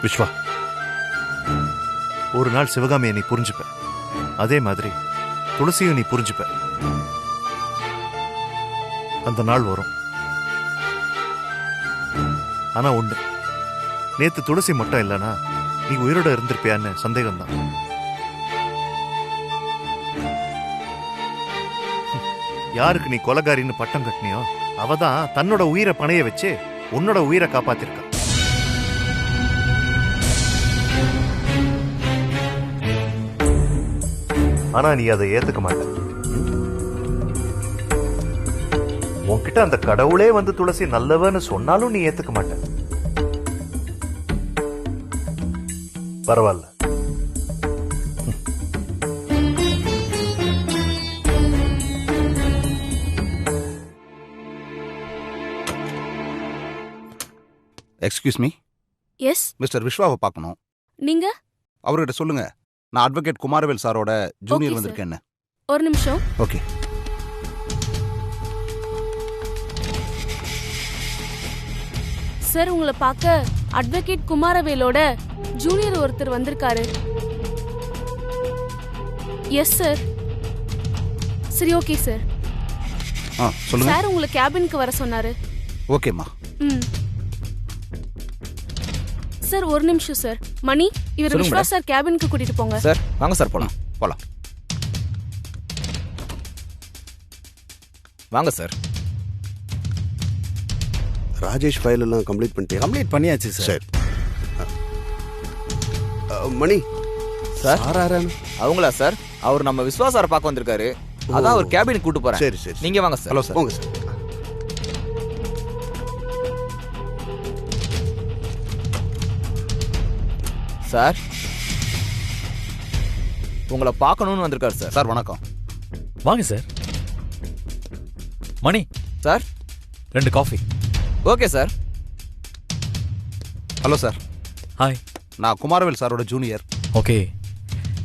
விஸ்வா, ஒரு நாள் சிவகாமியை நீ புரிஞ்சுப்ப, அதே மாதிரி துளசியும் நீ புரிஞ்சுப்ப. அந்த நாள் வரும். ஆனா ஒண்ணு, நேத்து துளசி மட்டும் இல்லைன்னா நீ உயிரோட இருந்திருப்பியான்னு சந்தேகம்தான். யாருக்கு நீ கொலைகாரின்னு பட்டம் கட்டினியோ அவதான் தன்னோட உயிரை பணைய வச்சு உன்னோட உயிரை காப்பாத்திருக்கா. ஆனா நீ அதை ஏத்துக்க மாட்ட. உன்கிட்ட அந்த கடவுளே வந்து துளசி நல்லவன்னு சொன்னாலும் நீ ஏத்துக்க மாட்ட. பரவாயில்ல, எக்ஸ்கியூஸ் மீ. எஸ். மிஸ்டர் விஸ்வாவை பார்க்கணும். நீங்க? அவர்கிட்ட சொல்லுங்க, நான் அட்வொகேட் குமாரவேல் சாரோட ஜூனியர் வந்திருக்கேன்னு. ஒரு நிமிஷம். ஓகே. சார், உங்களை பார்க்க அட்வொகேட் குமாரவேலோட ஜூனியர் ஒருத்தர் வந்திருக்காரு. Yes sir. சரி, ஓகே சார். சொல்லுங்க. சார் உங்களை கேபினுக்கு வர சொன்னாரு. ஓகேம்மா. சார் ஒரு நிமிஷம் சார். மணி, இவர் விஸ்வா சார் கேபினுக்கு கூட்டிட்டு போங்க. சார் வாங்க சார், போலாம் போலாம். வாங்க சார். ராஜேஷ் ஃபைல் எல்லாம் கம்ப்ளீட் பண்ணிட்டேன். கம்ப்ளீட் பண்ணியாச்சு சார். சரி. மணி சார், ஆறாரான் அவங்களா சார்? அவர் நம்ம விஸ்வா சார் பார்க்க வந்திருக்காரு. அதான் அவர் கேபினுக்கு கூட்டு போறேன். சரி சரி, நீங்க வாங்க சார். Hello sir. போங்க சார். சார், உங்களை பார்க்கணும்னு வந்திருக்காரு சார். சார் வணக்கம். வாங்க sir. Mani sir, 2 coffee. Okay sir. Hello sir. Hi. நான் குமாரவேல் சாரோட ஜூனியர். ஓகே,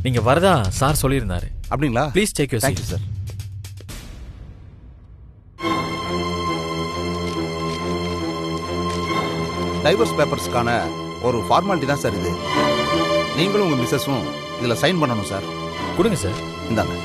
நீங்க வரதா சார் சொல்லியிருந்தாரு. அப்படிங்களா? Please take your thank you sir. Divorce பேப்பர்ஸ்க்கான ஒரு ஃபார்மாலிட்டி தான் சார் இது. நீங்களும் உங்க மிஸ்ஸஸும் இதுல சைன் பண்ணணும் சார். கொடுங்க சார். இந்தாங்க.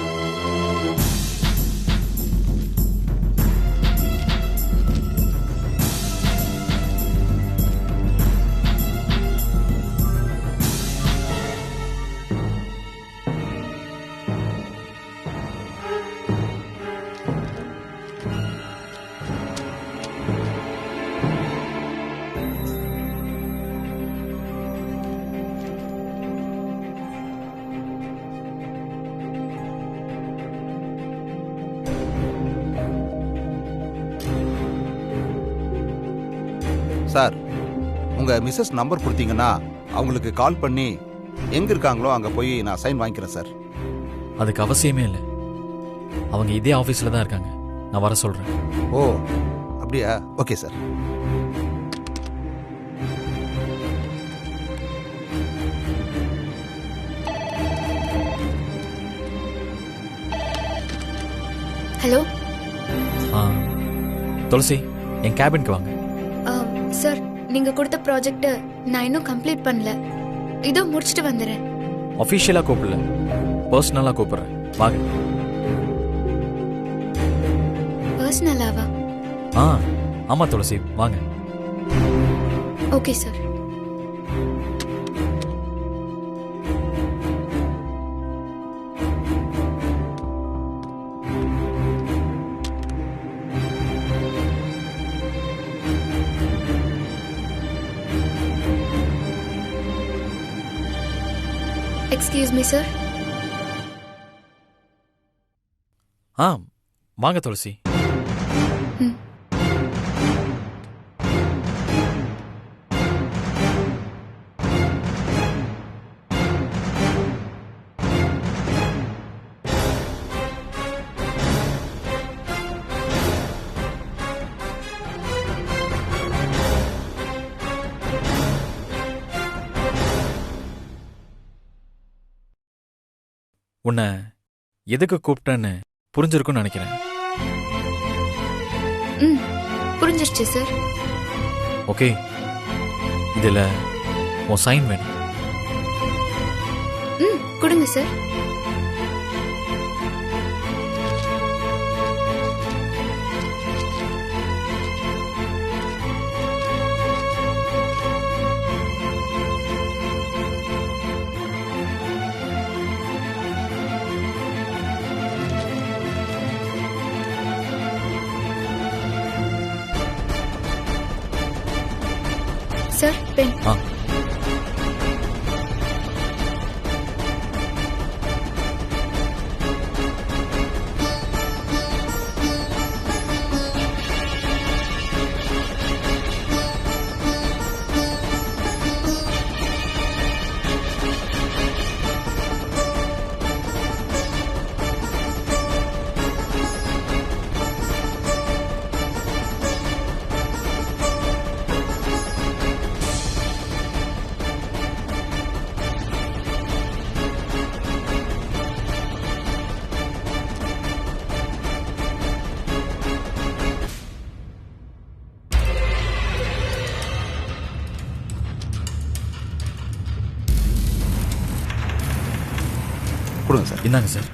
சார், உங்க மிஸ்ஸஸ் நம்பர் கொடுத்தீங்கன்னா அவங்களுக்கு கால் பண்ணி எங்க இருக்காங்களோ அங்க போய் நான் சைன் வாங்கிக்கிறேன் சார். அதுக்கு அவசியமே இல்லை. அவங்க இதே ஆஃபீஸில் தான் இருக்காங்க. நான் வர சொல்றேன். ஓ அப்படியா? Okay sir. ஹலோ. துளசி, என் கேபினுக்கு வாங்க. சார், நீங்க கொடுத்த ப்ராஜெக்ட் நான் இன்னும் கம்ப்ளீட் பண்ணல. இதோ முடிச்சிட்டு வந்துடுறேன். அஃபீஷியலா கூப்பிடல, பர்சனலா கூப்பிடுறேன். வாங்க. பர்சனலாவா? ஆமா துளசி, வாங்க. Okay sir. Excuse me sir. வாங்க துளசி. உன்னை எதுக்கு கூப்பிட்டேன்னு புரிஞ்சிருக்கும்னு நினைக்கிறேன். புரிஞ்சிருச்சு சார். ஓகே, இதுல உன் சைன் வேணும். ம் கொடுங்க சார். Sir pen. ஆ கொடுங்க சார். இந்தாங்க சார்.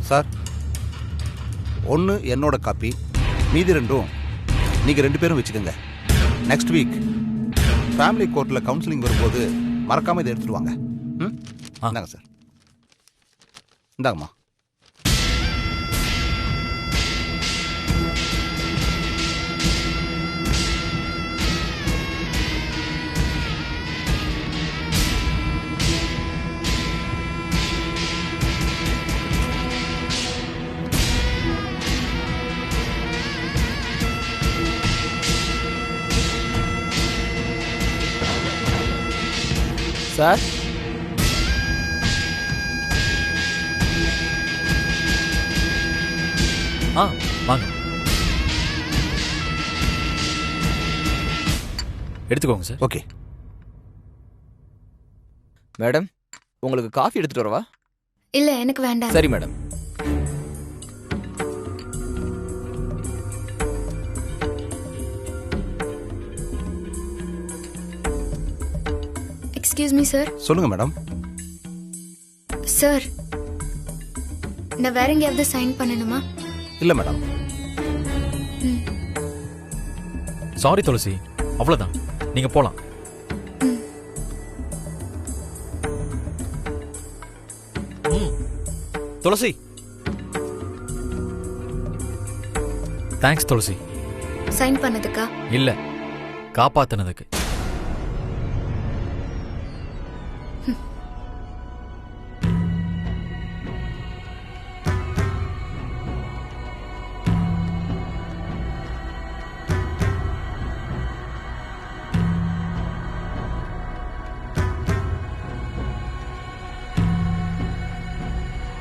சார், ஒன்று என்னோட காப்பி, மீதி ரெண்டும் நீங்கள் 2 பேரும் வச்சுக்கோங்க. நெக்ஸ்ட் வீக் ஃபேமிலி கோர்ட்டில் கவுன்சிலிங் வரும்போது மறக்காமல் இதை எடுத்துட்டு வாங்க. ம் இந்தாங்க சார். இந்தாங்கம்மா. சார், ஆ வாங்க, எடுத்துக்கோங்க சார். ஓகே மேடம் உங்களுக்கு காஃபி எடுத்துட்டு வரவா? இல்ல எனக்கு வேண்டாம். சரி மேடம். Excuse me sir. சொல்லுங்க மேடம். சார், நான் வேற எங்கேயாவது சைன் பண்ணணுமா? இல்லை மேடம். சாரி துளசி, அவ்வளவுதான், நீங்க போலாம். துளசி. தேங்க்ஸ் துளசி. சைன் பண்ணதுக்கா? இல்ல, காப்பாத்தினதுக்கு.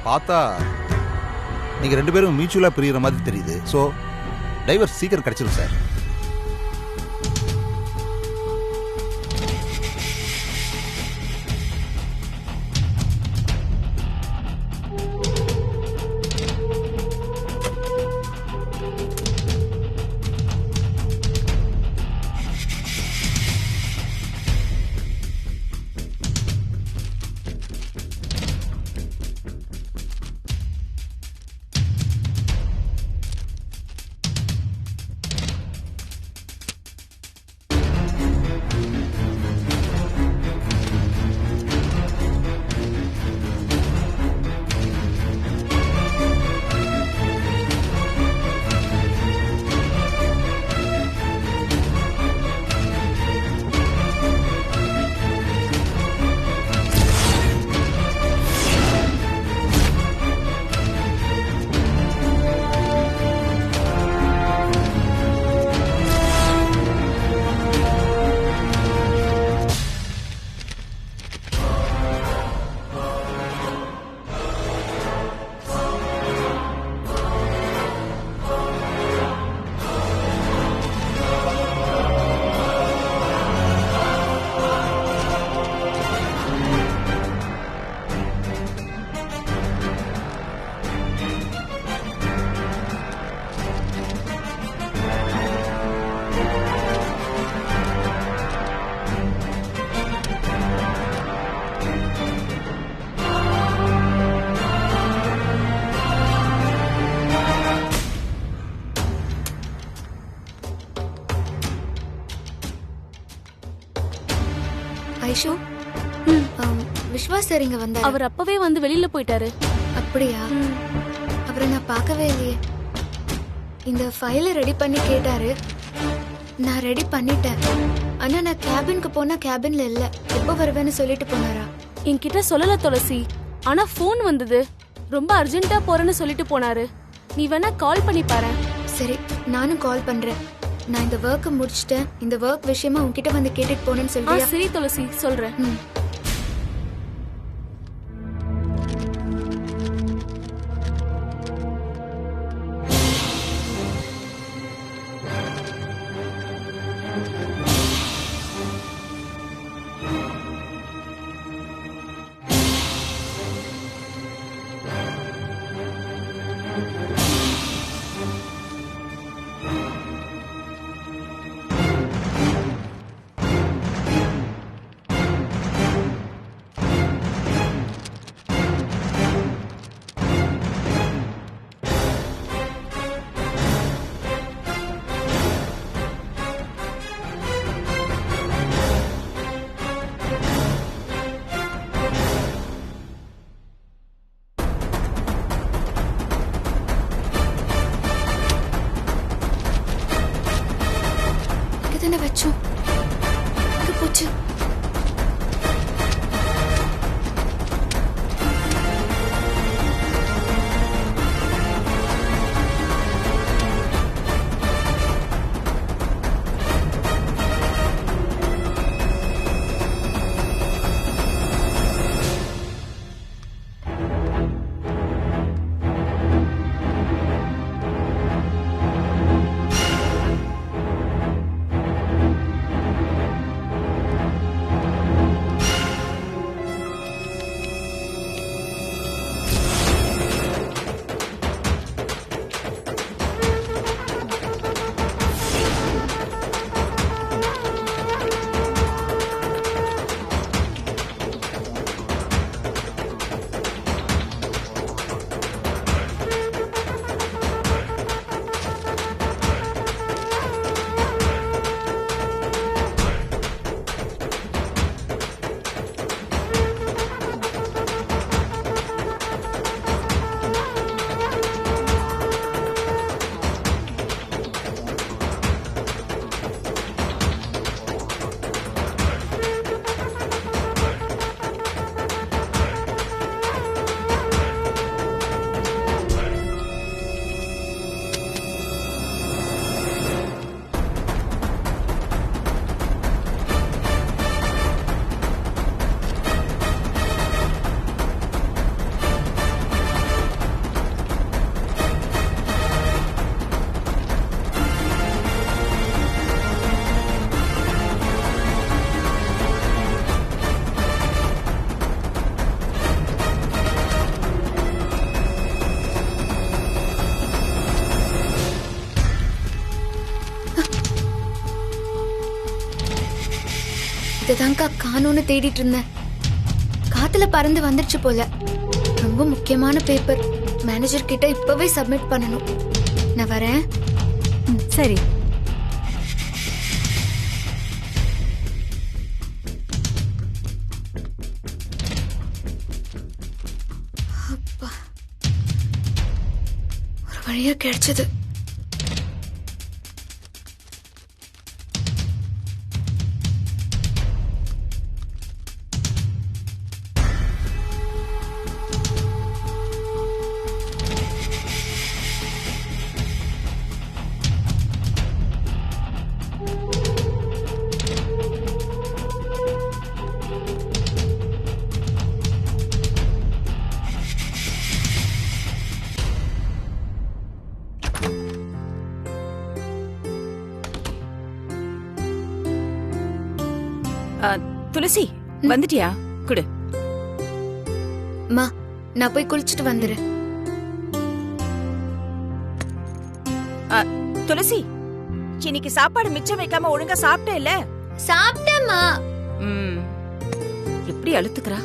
பார்த்தா நீங்கள் 2 பேரும் மியூச்சுவலாக பிரிகிற மாதிரி தெரியுது. ஸோ டைவர்ஸ் சீக்கிரம் கிடைச்சிடும் சார். ஐஷு ம். விஸ்வாஸ் சார் இங்க வந்தாரு. அவர் அப்பவே வந்து வெளியில போயிட்டாரு. அப்படியா? அவரை நான் பார்க்கவே இல்லையே. இந்த ஃபைலை ரெடி பண்ணி கேட்டாரு. நான் ரெடி பண்ணிட்டேன். ஆனா நான் கேபினுக்கு போனா கேபின்ல இல்ல. எப்போ வருவேன்னு சொல்லிட்டு போனாரா? என்கிட்ட சொல்லல துளசி. ஆனா ஃபோன் வந்தது. ரொம்ப அர்ஜென்ட்டா போறேன்னு சொல்லிட்டு போனாரு. நீ வேணா கால் பண்ணி பாரு. சரி, நானும் கால் பண்றேன். நான் இந்த ஒர்க்கை முடிச்சிட்டேன். இந்த ஒர்க் விஷயமா உன்கிட்ட வந்து கேட்டுட்டு போனேன்னு சொல்றியா? சரி துளசி, சொல்றேன். ம். இங்கதானே வச்சோம். எங்க போச்சு? இதுதான்க்கா காணோன்னு தேடிட்டு இருந்தேன். காத்துல பறந்து வந்துருச்சு போல. ரொம்ப முக்கியமான பேப்பர். மேனேஜர் கிட்ட இப்பவே சப்மிட் பண்ணணும். நான் வரேன். சரி. அப்பா, ஒரு வழியா கிடைச்சது. துளசி, வந்துட்டியா? குடு. மா, நான் போய் குளிச்சுட்டு வந்துடுறேன். துளசி, இன்னைக்கு சாப்பாடு மிச்சம் வைக்காம ஒழுங்கா சாப்பிட்டே இல்ல? சாப்பிட்டேம்மா. எப்படி அழுத்துக்கிறா?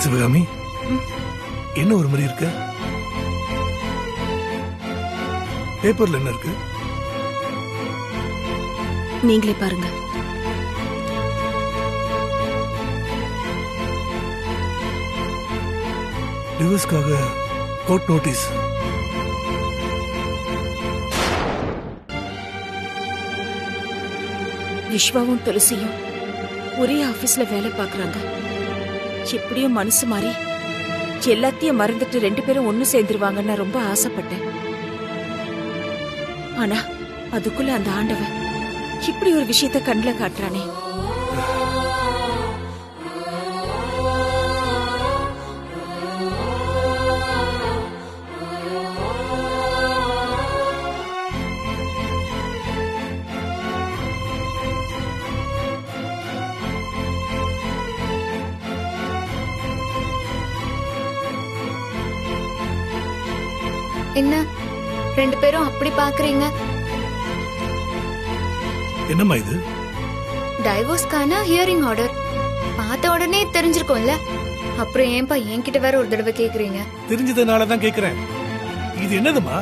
சிவகாமி, என்ன ஒரு மாதிரி இருக்க? பேப்பர்ல என்ன இருக்கு? நீங்களே பாருங்க. டிவோர்ஸ்க்காக கோர்ட் நோட்டீஸ். விஸ்வாவும் துளசியும் ஒரே ஆபீஸ்ல வேலை பாக்குறாங்க. எப்படியும் மனசு மாறி எல்லாத்தையும் மறந்துட்டு 2 பேரும் ஒண்ணு சேர்ந்துருவாங்கன்னு நான் ரொம்ப ஆசைப்பட்டேன். ஆனா அதுக்குள்ள அந்த ஆண்டவன் இப்படி ஒரு விஷயத்த கண்ணுல காட்டுறானே. என்ன 2 பேரும் அப்படி பாக்குறீங்க? என்னம்மா இது? டைவோர்ஸ்க்கான ஹியரிங் ஆர்டர். பார்த்த உடனே தெரிஞ்சிருக்கும்ல, அப்புறம் ஏன்பா என்கிட்ட வேற ஒரு தடவை கேக்குறீங்க? தெரிஞ்சதுனால தான் கேக்குறேன். இது என்னதுமா?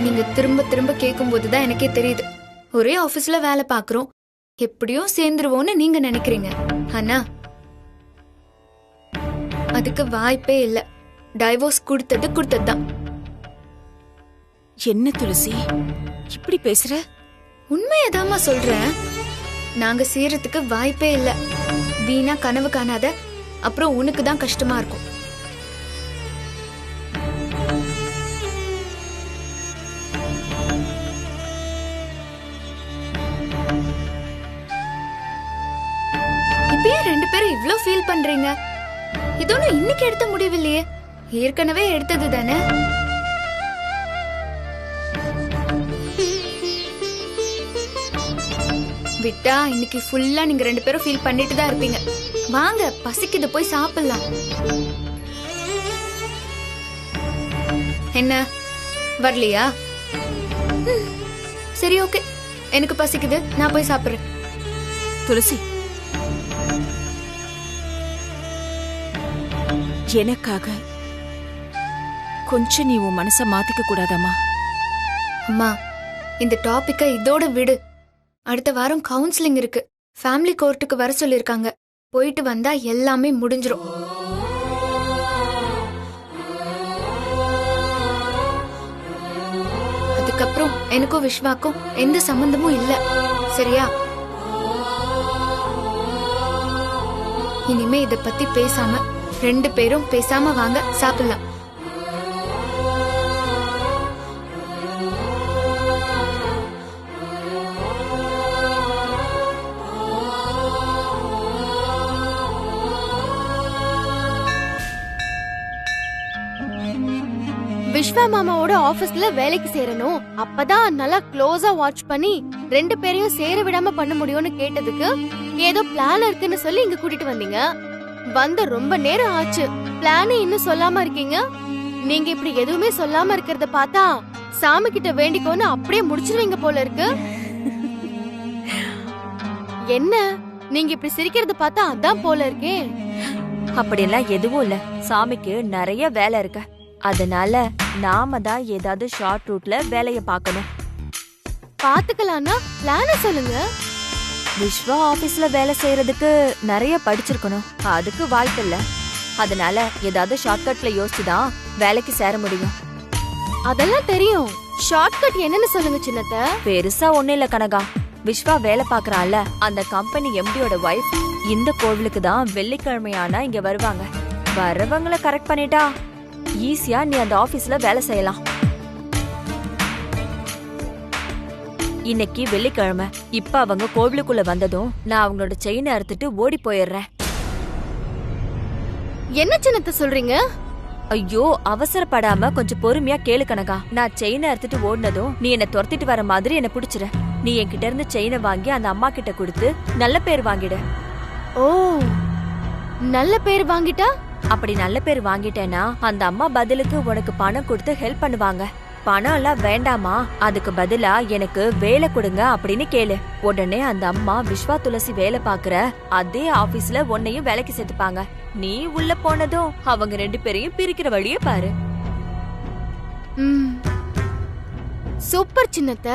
நீங்க திரும்ப திரும்ப கேட்கும்போது தான் எனக்கே தெரியுது. ஒரே ஆபீஸ்ல வேலை பாக்குறோம், எப்படியும் சேர்ந்துருவோம்னு நீங்க நினைக்கிறீங்க. ஆனா அதுக்கு வாய்ப்பே இல்ல. டைவோர்ஸ் கொடுத்ததுதான். என்ன துளசி இப்படி பேசுற? உண்மையதாம்மா சொல்றேன். நாங்க சேரத்துக்கு வாய்ப்பே இல்ல. வீணா கனவு காணாத, அப்புறம் உனக்கு தான் கஷ்டமா இருக்கும். இப்பயே 2 பேரும் இவ்ளோ ஃபீல் பண்றீங்க. இது ஒன்னும் இன்னைக்கு எடுத்த முடிவில்லையே, ஏற்கனவே எடுத்தது தானே. விட்டா இன்னைக்கு ஃபுல்லா நீங்க 2 பேரும் ஃபீல் பண்ணிட்டு தான் இருப்பீங்க. வாங்க, பசிக்குது, போய் சாப்பிடலாம். என்ன வரலையா? சரி, ஓகே, எனக்கு பசிக்குது, நான் போய் சாப்பிடுறேன். துளசி, எனக்காக கொஞ்சம் நீ உன் மனச மாத்திக்க கூடாதாமா? அம்மா, இந்த டாபிக்க இதோட விடு. அடுத்த வாரம் கவுன்சிலிங் இருக்கு. ஃபேமிலி கோர்ட்டுக்கு வர சொல்லிருக்காங்க. போயிட்டு வந்தா எல்லாமே முடிஞ்சிரும். அதுக்கப்புறம் எனக்கும் விஸ்வாக்கும் எந்த சம்பந்தமும் இல்ல, சரியா? இனிமே இத பத்தி பேசாம 2 பேரும் பேசாம வாங்க, சாப்பிடலாம். விஸ்வா மாமாவோட ஆபீஸ்ல வேலைக்கு சேரணும், அப்பதான் நல்லா க்ளோஸா வாட்ச் பண்ணி 2 பேரையும் சேர விடாம பண்ண முடியும்னு கேட்டதுக்கு ஏதோ பிளான் இருக்குன்னு சொல்லி இங்க கூட்டிட்டு வந்தீங்க. வந்து ரொம்ப நேரம் ஆச்சு, பிளானே இன்னும் சொல்லாம இருக்கீங்க. நீங்க இப்படி எதுவுமே சொல்லாம இருக்கிறத பார்த்தா சாமி கிட்ட வேண்டிக்கோன்னு அப்படியே முடிச்சிருவீங்க போல இருக்கு. என்ன நீங்க இப்படி சிரிக்கிறத பார்த்தா அதான் போல இருக்கே. அப்படியெல்லாம் எதுவும் இல்ல, சாமிக்கு நிறைய வேலை இருக்கு. அதனால நாம தான் ஏதாவது ஷார்ட் ரூட்ல வேலைய பார்க்கணும். பாத்துக்கலாம்னா பிளான சொல்லுங்க. விஸ்வா ஆபீஸ்ல வேலை செய்யறதுக்கு நிறைய படிச்சிருக்கணும், அதுக்கு வாய்ப்பு இல்ல. அதனால ஏதாவது ஷார்ட்கட்ல யோசிச்சுதான் வேலைக்கு சேர முடியும். அதெல்லாம் தெரியும், ஷார்ட்கட் என்னன்னு சொல்லுங்க சின்னத்த. பெருசா ஒண்ணு இல்ல கனகா, விஸ்வா வேலை பாக்குறான்ல அந்த கம்பெனி எம்டியோட வைஃப் இந்த கோவிலுக்கு தான் வெள்ளிக்கிழமையானா இங்க வருவாங்க. வரவங்களை கரெக்ட் பண்ணிட்டா ஈஸியா நீ அந்த ஆபீஸ்ல வேலை செய்யலாம். இன்னைக்கு வெள்ளிக்கிழமை, இப்ப அவங்க கோவிலுக்குள்ள வந்ததும் நான் அவங்களோட செயினை அறுத்துட்டு ஓடி போயிடுறேன். என்ன சின்னத்த சொல்றீங்க? ஐயோ, அவசரப்படாம கொஞ்சம் பொறுமையா கேளு கனகா. நான் செயினை அறுத்துட்டு ஓடினதும் நீ என்ன துரத்திட்டு வர மாதிரி என்ன பிடிச்சிரு. நீ என்கிட்ட இருந்து செயினை வாங்கி அந்த அம்மா கிட்ட கொடுத்து நல்ல பேர் வாங்கிடு. ஓ, நல்ல பேர் வாங்கிட்டா? அப்படி நல்ல பேர் வாங்கிட்டேன்னா அந்த அம்மா பதிலுக்கு உனக்கு பணம் கொடுத்து ஹெல்ப் பண்ணுவாங்க. பணம் எல்லாம் வேண்டாமா, அதுக்கு பதிலா எனக்கு வேலை கொடுங்க அப்படின்னு கேளு. உடனே அந்த அம்மா விஸ்வா துளசி வேலை பாக்குற அதே ஆபீஸ்ல உன்னையும் வேலைக்கு சேர்த்துப்பாங்க. நீ உள்ள போனதும் அவங்க 2 பேரையும் பிரிக்கிற வழியே பாரு. சூப்பர் சின்னத்த.